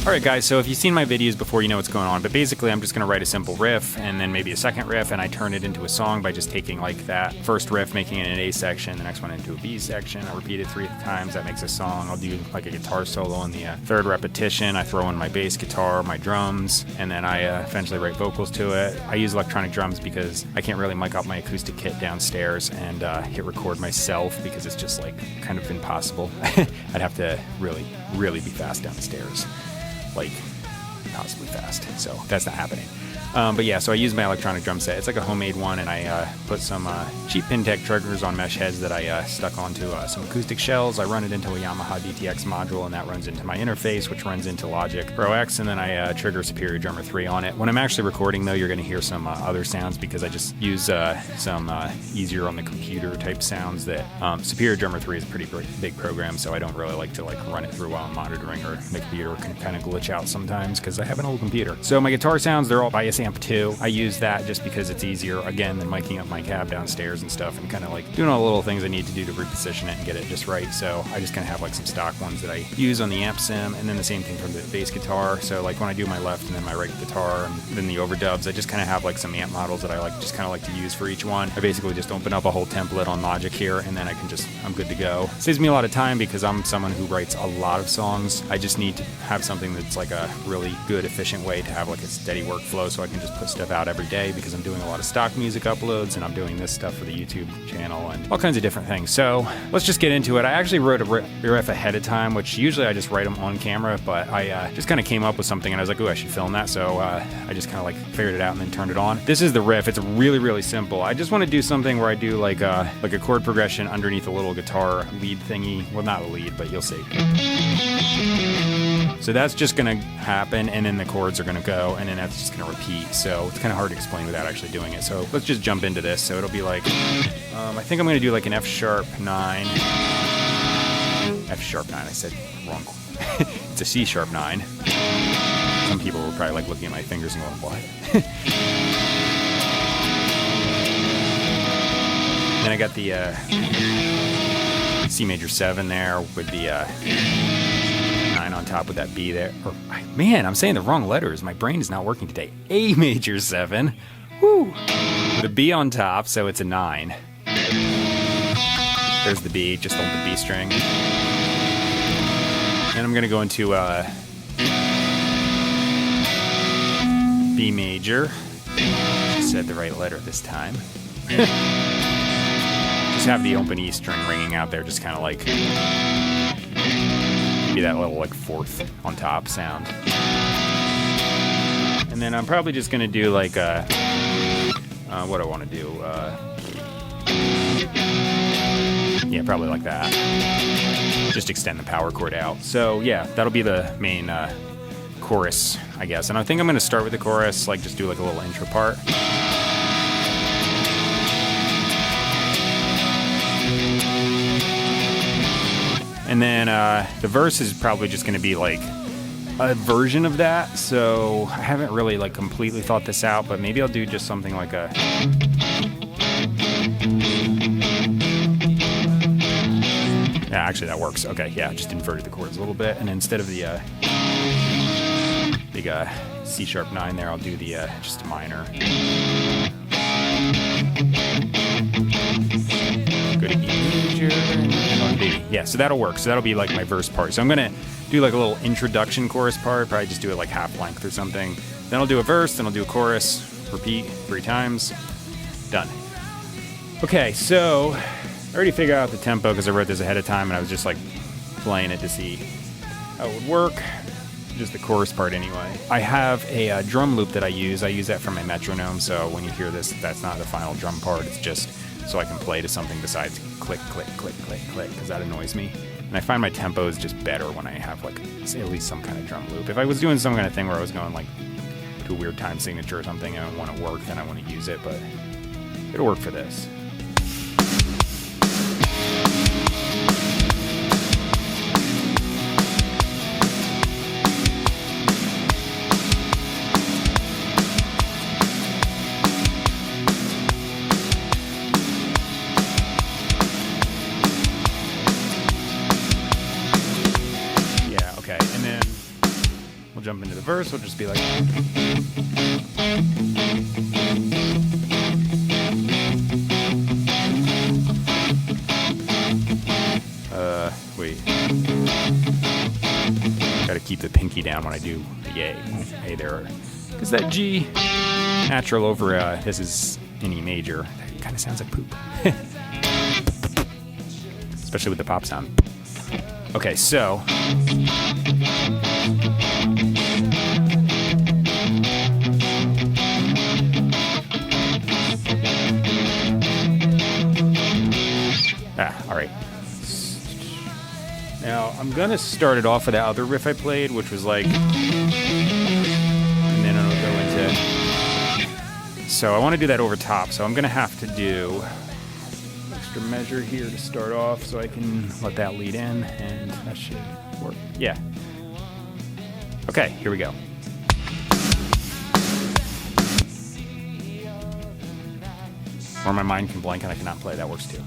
Alright guys, so if you've seen my videos before, you know what's going on, but basically I'm just going to write a simple riff and then maybe a second riff, and I turn it into a song by just taking like that first riff, making it an A section, the next one into a B section. I repeat it 3 times, that makes a song. I'll do like a guitar solo in the third repetition. I throw in my bass guitar, my drums, and then I eventually write vocals to it. I use electronic drums because I can't really mic up my acoustic kit downstairs and hit record myself because it's just like kind of impossible. I'd have to really be fast downstairs. Like possibly fast, so that's not happening. But yeah, so I use my electronic drum set. It's like a homemade one, and I put some cheap Pintec triggers on mesh heads that I stuck onto some acoustic shells. I run it into a Yamaha DTX module, and that runs into my interface, which runs into Logic Pro X, and then I trigger Superior Drummer 3 on it. When I'm actually recording, though, you're going to hear some other sounds because I just use some easier on the computer type sounds that Superior Drummer 3 is a pretty big program, so I don't really like to run it through while I'm monitoring, or the computer can kind of glitch out sometimes because I have an old computer. So my guitar sounds, they're all bias amp 2. I use that just because it's easier, again, than miking up my cab downstairs and stuff, and kind of like doing all the little things I need to do to reposition it and get it just right. So I just kind of have like some stock ones that I use on the amp sim, and then the same thing from the bass guitar. So like when I do my left and then my right guitar and then the overdubs, I just kind of have like some amp models that I like to use for each one. I basically just open up a whole template on Logic here, and then I'm good to go. It saves me a lot of time because I'm someone who writes a lot of songs. I just need to have something that's like a really good, efficient way to have like a steady workflow, so I can just put stuff out every day because I'm doing a lot of stock music uploads, and I'm doing this stuff for the YouTube channel and all kinds of different things. So let's just get into it. I actually wrote a riff ahead of time, which usually I just write them on camera, but I just kind of came up with something and I was like, ooh, I should film that. So I just kind of like figured it out and then turned it on. This is the riff. It's really simple. I just want to do something where I do like a chord progression underneath a little guitar lead thingy. Well, not a lead, but you'll see. So that's just going to happen, and then the chords are going to go, and then that's just going to repeat. So it's kind of hard to explain without actually doing it. So let's just jump into this. So it'll be like, I think I'm going to do like an F sharp 9. F sharp 9, I said wrong. It's a C sharp 9. Some people were probably like looking at my fingers and going, what? Then I got the C major 7 there with the 9 on top with that B there. Man, I'm saying the wrong letters. My brain is not working today. A major 7. Woo! With a B on top, so it's a 9. There's the B, just hold the B string. And I'm going to go into B major. Just said the right letter this time. Just have the open E string ringing out there, just kind of like be that little like fourth on top sound. And then I'm probably just going to do like what do I want to do? Yeah, probably like that. Just extend the power chord out. So yeah, that'll be the main chorus, I guess. And I think I'm going to start with the chorus, like just do like a little intro part. And then the verse is probably just going to be like a version of that. So I haven't really like completely thought this out, but maybe I'll do just something like a... Yeah, actually that works. Okay, yeah, just inverted the chords a little bit. And instead of the big C sharp 9 there, I'll do the just a minor. Go to E major and on B. Yeah, so that'll work. So that'll be like my verse part. So I'm gonna do like a little introduction chorus part, probably just do it like half length or something. Then I'll do a verse, then I'll do a chorus, repeat 3 times. Done. Okay, so I already figured out the tempo because I wrote this ahead of time and I was just like playing it to see how it would work. Just the chorus part anyway. I have a drum loop that I use. I use that for my metronome, so when you hear this, that's not the final drum part. It's just so I can play to something besides click, click, click, click, click, because that annoys me. And I find my tempo is just better when I have like, say, at least some kind of drum loop. If I was doing some kind of thing where I was going like to a weird time signature or something and I want to work, then I want to use it, but it'll work for this. verse will just be like. Wait. Gotta keep the pinky down when I do the A. Hey there. Because that G natural over this is in E major. That kind of sounds like poop. Especially with the pop sound. Okay, so. Alright. Now, I'm gonna start it off with that other riff I played, which was like. And then it'll go into. So I want to do that over top, so I'm gonna have to do an extra measure here to start off so I can let that lead in, and that should work. Yeah. Okay, here we go. Or my mind can blank and I cannot play, that works too.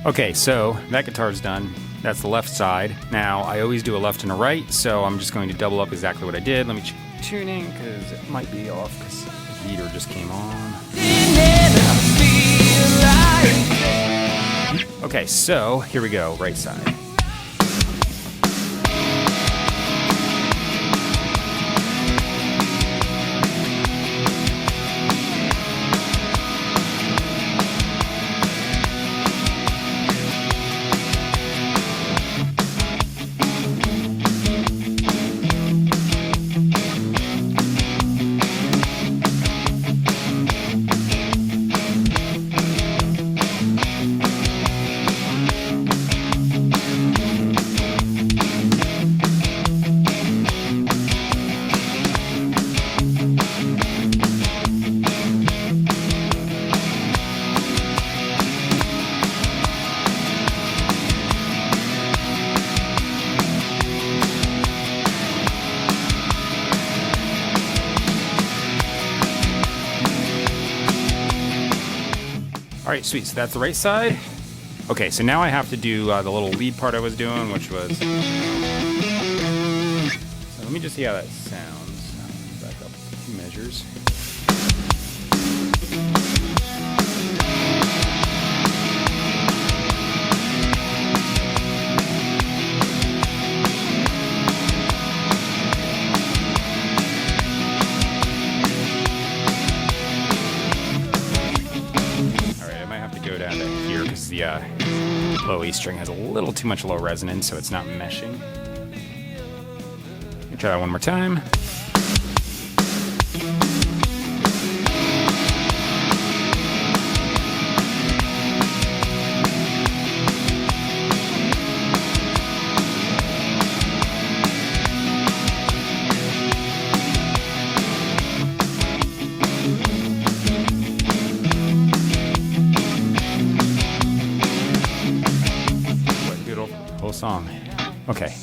Okay, so that guitar's done. That's the left side. Now, I always do a left and a right, so I'm just going to double up exactly what I did. Let me check tuning, because it might be off, because the heater just came on. Okay, so here we go, right side. All right, sweet. So that's the right side. Okay, so now I have to do the little lead part I was doing, which was. So let me just see how that sounds. Back up a few measures. The low E string has a little too much low resonance, so it's not meshing. Let me try that one more time. Song. Okay.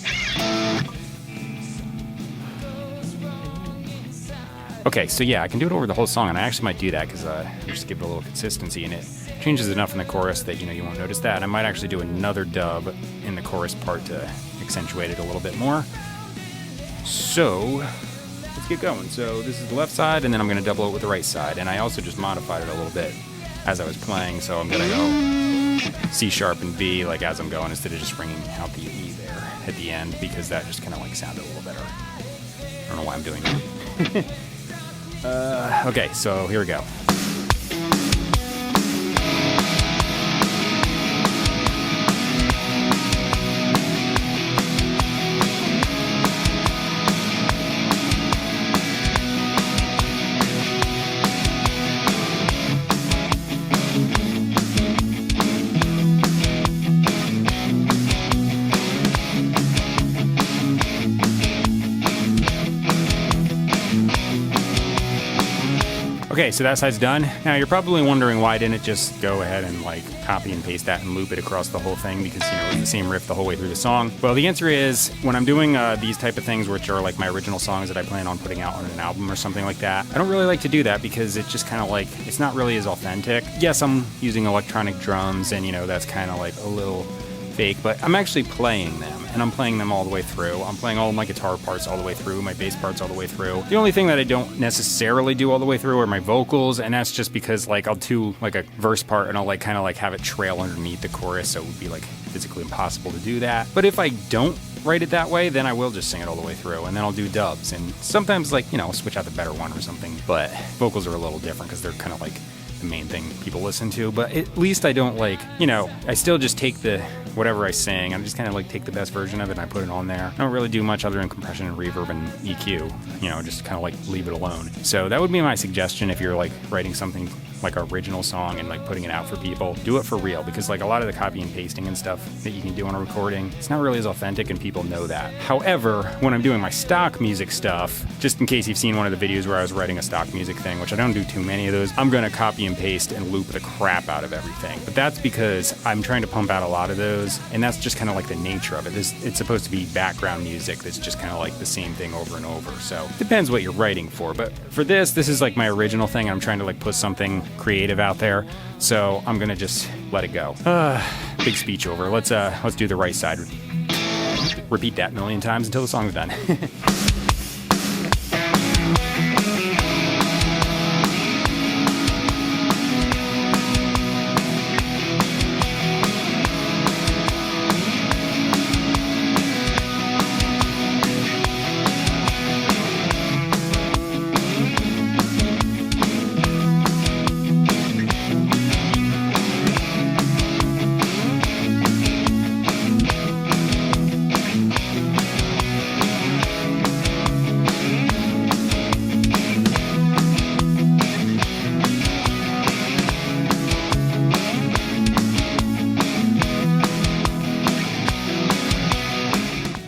Okay, so yeah, I can do it over the whole song, and I actually might do that because just give it a little consistency, and it changes enough in the chorus that you won't notice that. And I might actually do another dub in the chorus part to accentuate it a little bit more. So let's get going. So this is the left side, and then I'm going to double it with the right side, and I also just modified it a little bit as I was playing. So I'm going to go C sharp and B like as I'm going instead of just ringing out the E there at the end, because that just kind of like sounded a little better. I don't know why I'm doing that. Okay, so here we go. Okay, so that side's done. Now you're probably wondering why didn't it just go ahead and like copy and paste that and loop it across the whole thing, because you know it's the same riff the whole way through the song. Well, the answer is when I'm doing these type of things, which are like my original songs that I plan on putting out on an album or something like that, I don't really like to do that because it's just kind of like, it's not really as authentic. Yes, I'm using electronic drums and you know that's kind of like a little fake, but I'm actually playing them, and I'm playing them all the way through. I'm playing all my guitar parts all the way through, my bass parts all the way through. The only thing that I don't necessarily do all the way through are my vocals, and that's just because like I'll do like a verse part and I'll like kind of like have it trail underneath the chorus, so it would be like physically impossible to do that. But if I don't write it that way, then I will just sing it all the way through, and then I'll do dubs, and sometimes like, you know, I'll switch out the better one or something, but vocals are a little different because they're kind of like the main thing people listen to. But at least I don't like, you know, I still just take the whatever I sing, I just kind of like take the best version of it and I put it on there. I don't really do much other than compression and reverb and EQ, you know, just kind of like leave it alone. So that would be my suggestion if you're like writing something like an original song and like putting it out for people. Do it for real, because like a lot of the copy and pasting and stuff that you can do on a recording, it's not really as authentic and people know that. However, when I'm doing my stock music stuff, just in case you've seen one of the videos where I was writing a stock music thing, which I don't do too many of those, I'm gonna copy and paste and loop the crap out of everything. But that's because I'm trying to pump out a lot of those, and that's just kind of like the nature of it. It's supposed to be background music that's just kind of like the same thing over and over. So it depends what you're writing for. But for this is like my original thing. I'm trying to like put something creative out there, so I'm gonna just let it go. Big speech over. Let's do the right side. Repeat that a million times until the song's done.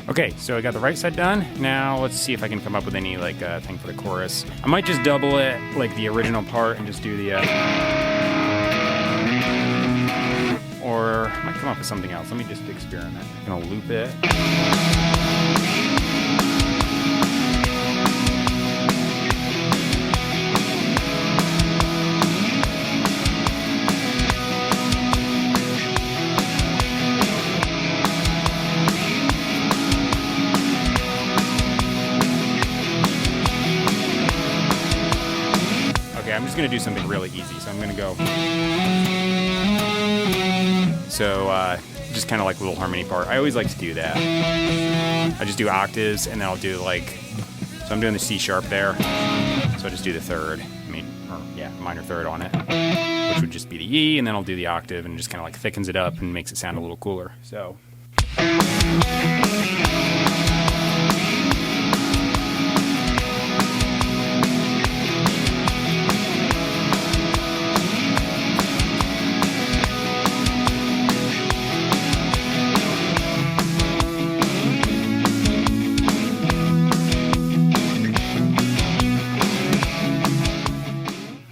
Okay, so I got the right side done. Now let's see if I can come up with any like thing for the chorus. I might just double it like the original part and just do the or I might come up with something else. Let me just experiment. I'm gonna loop it. I'm just gonna do something really easy. So I'm gonna go. So just kind of like a little harmony part. I always like to do that. I just do octaves and then I'll do like, so I'm doing the C sharp there. So I just do the third, minor third on it, which would just be the E, and then I'll do the octave and just kind of like thickens it up and makes it sound a little cooler. So.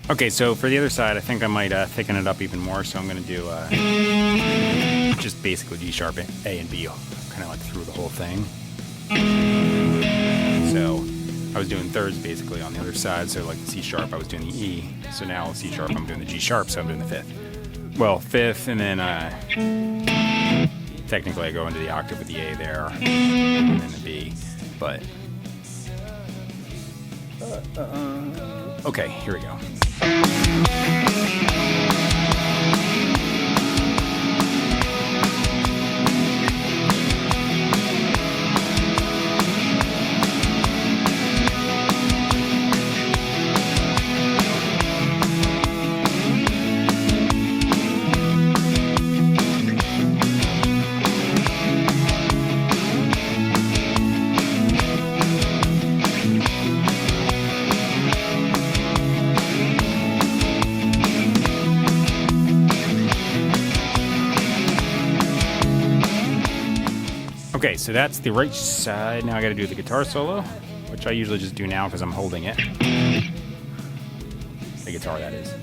Okay, so for the other side, I think I might thicken it up even more, so I'm going to do just basically G sharp, A and B, kind of like through the whole thing. So I was doing thirds basically on the other side, so like the C sharp, I was doing the E, so now C sharp, I'm doing the G sharp, so I'm doing the fifth. Well, fifth, and then technically I go into the octave with the A there, and then the B, but... okay, here we go. Okay, so that's the right side. Now I gotta do the guitar solo, which I usually just do now because I'm holding it. The guitar, that is.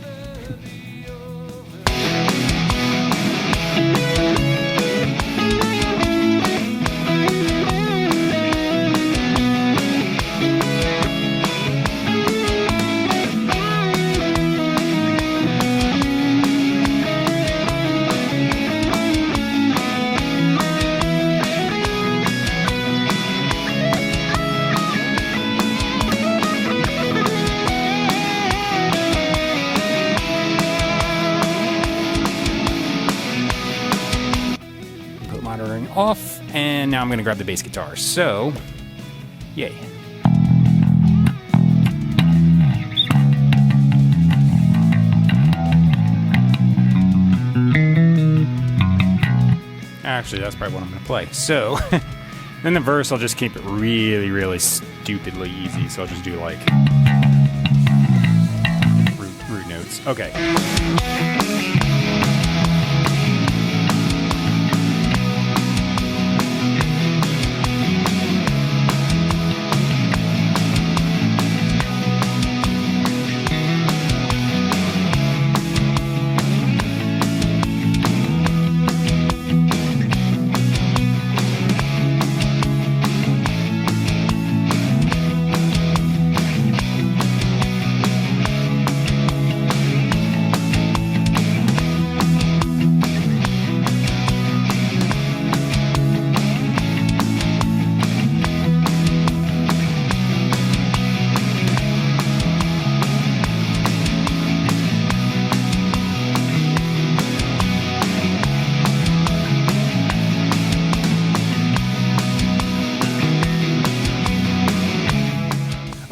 Monitoring off, and now I'm going to grab the bass guitar. So, yay. Actually, that's probably what I'm going to play. So, then the verse, I'll just keep it really, really stupidly easy. So I'll just do like root notes. Okay.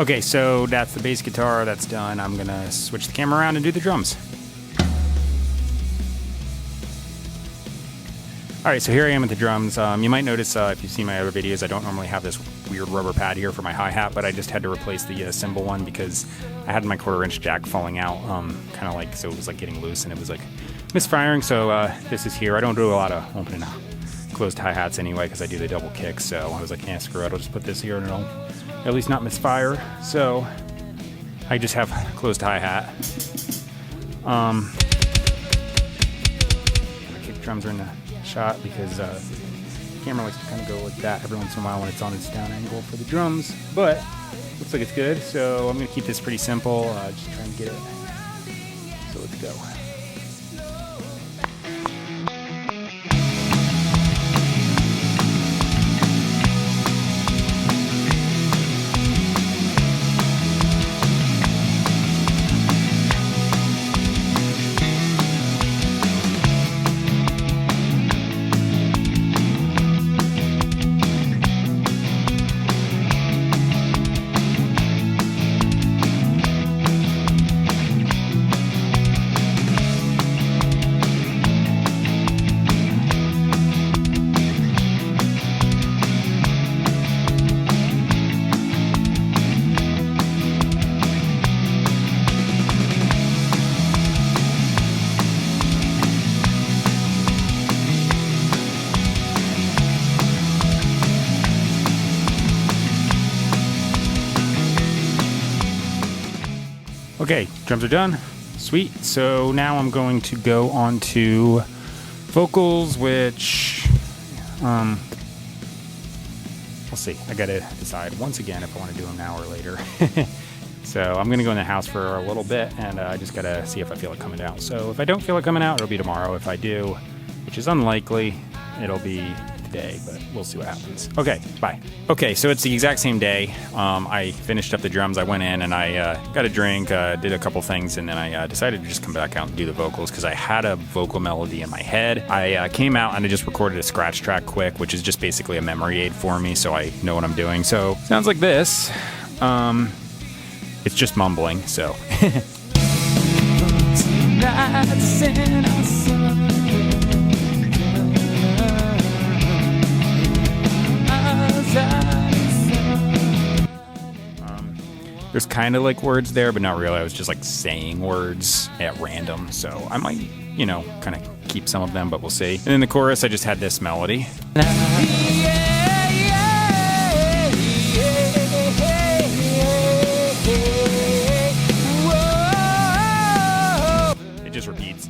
Okay, so that's the bass guitar, that's done. I'm gonna switch the camera around and do the drums. All right, so here I am with the drums. You might notice if you've seen my other videos, I don't normally have this weird rubber pad here for my hi-hat, but I just had to replace the cymbal one because I had my 1/4-inch jack falling out, kind of like, so it was like getting loose and it was like misfiring. So this is here. I don't do a lot of open and closed hi-hats anyway because I do the double kicks. So I was like, yeah, screw it, I'll just put this here and it'll at least not misfire. So I just have closed hi-hat. Kick drums are in the shot because the camera likes to kind of go like that every once in a while when it's on its down angle for the drums, but looks like it's good. So I'm gonna keep this pretty simple, just trying to get it. So let's go. Okay, drums are done. Sweet. So now I'm going to go on to vocals, which we'll see. I gotta decide once again if I want to do them now or later. So I'm gonna go in the house for a little bit, and I just gotta see if I feel it coming out. So if I don't feel it coming out, it'll be tomorrow. If I do, which is unlikely, it'll be today, but we'll see what happens. Okay, bye. Okay, so it's the exact same day. I finished up the drums. I went in and I got a drink, did a couple things, and then I decided to just come back out and do the vocals because I had a vocal melody in my head. I came out and I just recorded a scratch track quick, which is just basically a memory aid for me, so I know what I'm doing. So sounds like this. It's just mumbling, so. There's kind of like words there, but not really. I was just like saying words at random, so I might, you know, kind of keep some of them, but we'll see. And in the chorus, I just had this melody.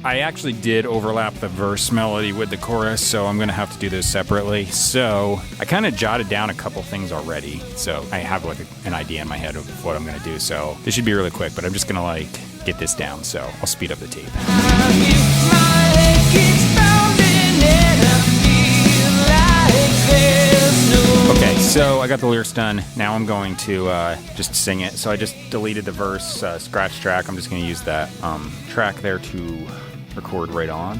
I actually did overlap the verse melody with the chorus, so I'm going to have to do those separately. So I kind of jotted down a couple things already, so I have like an idea in my head of what I'm going to do. So this should be really quick, but I'm just going to like get this down, so I'll speed up the tape. Okay, so I got the lyrics done. Now I'm going to just sing it. So I just deleted the verse scratch track. I'm just going to use that track there to record right on.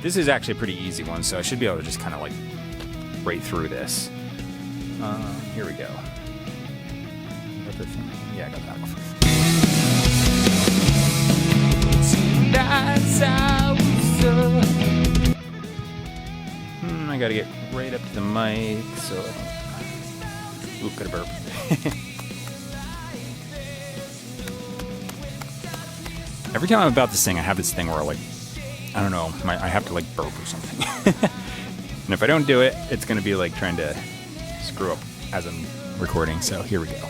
This is actually a pretty easy one, so I should be able to just kind of like right through this. Here we go. Got the thing? Yeah, I got that one. I gotta get right up to the mic, so oop, got a burp. Every time I'm about to sing, I have this thing where I don't know, I have to like burp or something. And if I don't do it, it's gonna be like trying to screw up as I'm recording, so here we go.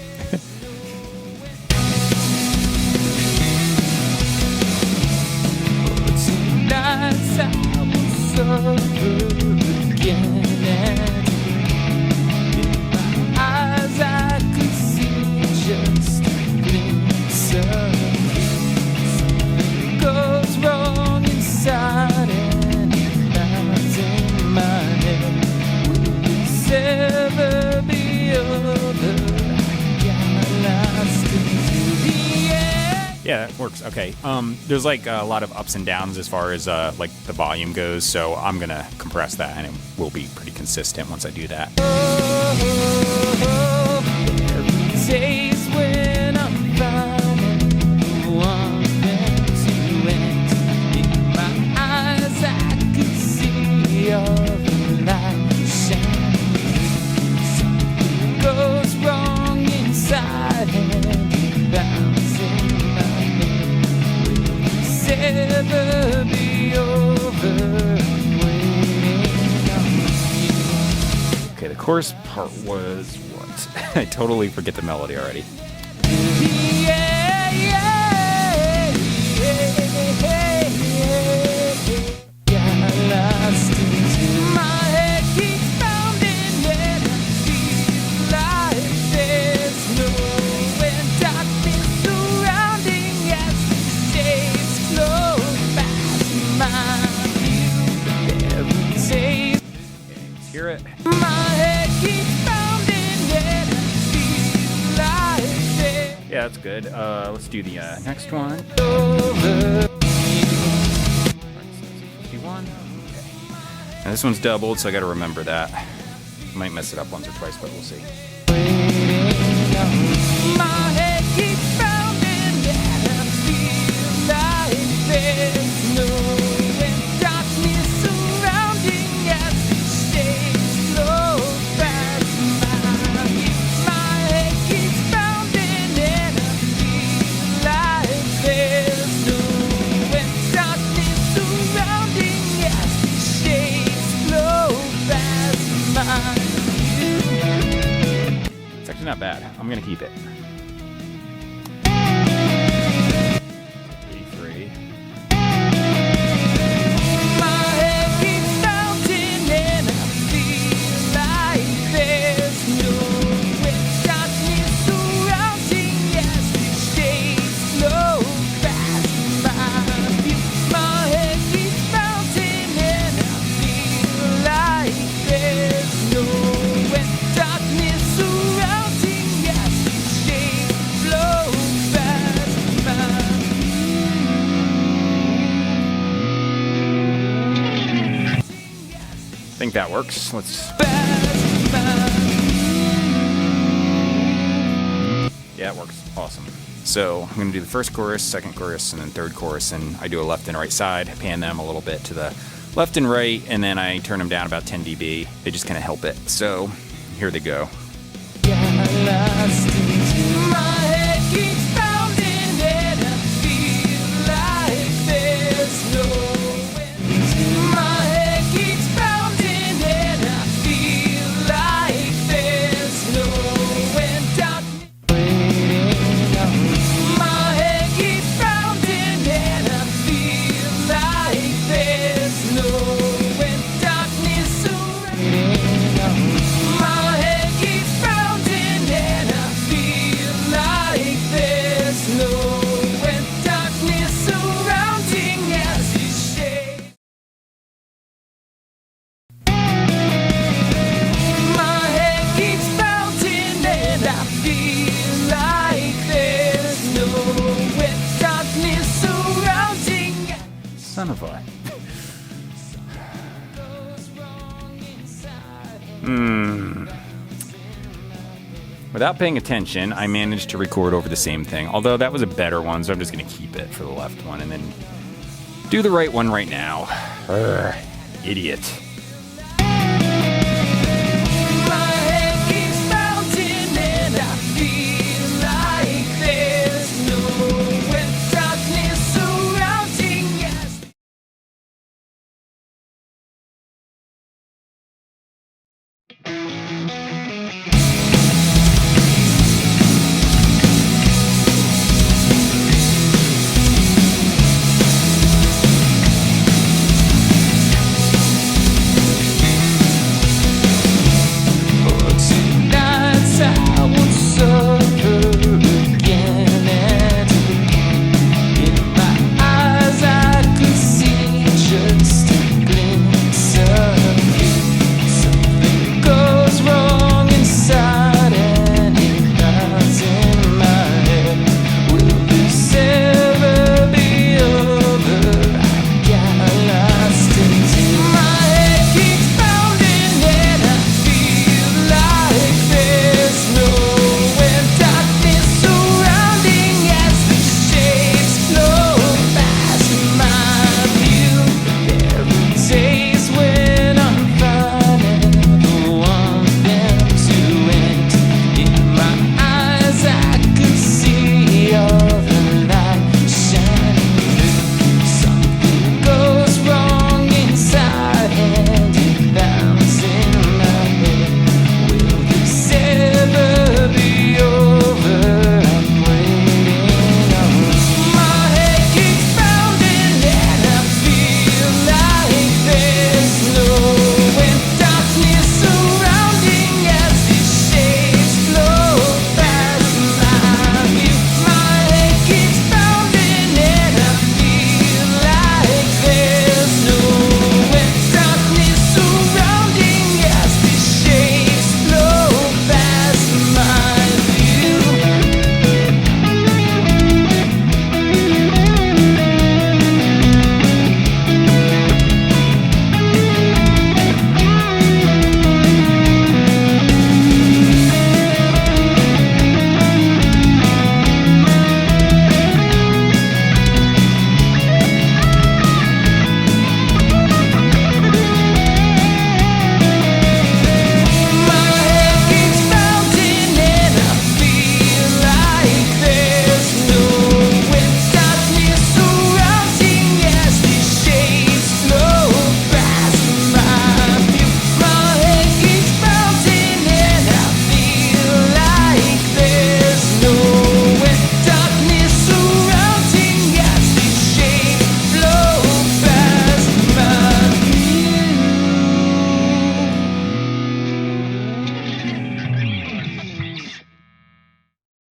Yeah, that works. Okay. There's like a lot of ups and downs as far as like the volume goes, so I'm gonna compress that, and it will be pretty consistent once I do that. Okay, the chorus part was what? I totally forget the melody already. Hear it. Yeah, that's good. Let's do the next one. 51. Okay. Now this one's doubled, so I got to remember that. Might mess it up once or twice, but we'll see. It's actually not bad. I'm gonna keep it. 83. I think that works. Yeah, it works. Awesome. So I'm going to do the first chorus, second chorus, and then third chorus, and I do a left and right side, pan them a little bit to the left and right, and then I turn them down about 10 dB. They just kind of help it. So here they go. Without paying attention, I managed to record over the same thing. Although that was a better one, so I'm just going to keep it for the left one and then do the right one right now. Idiot.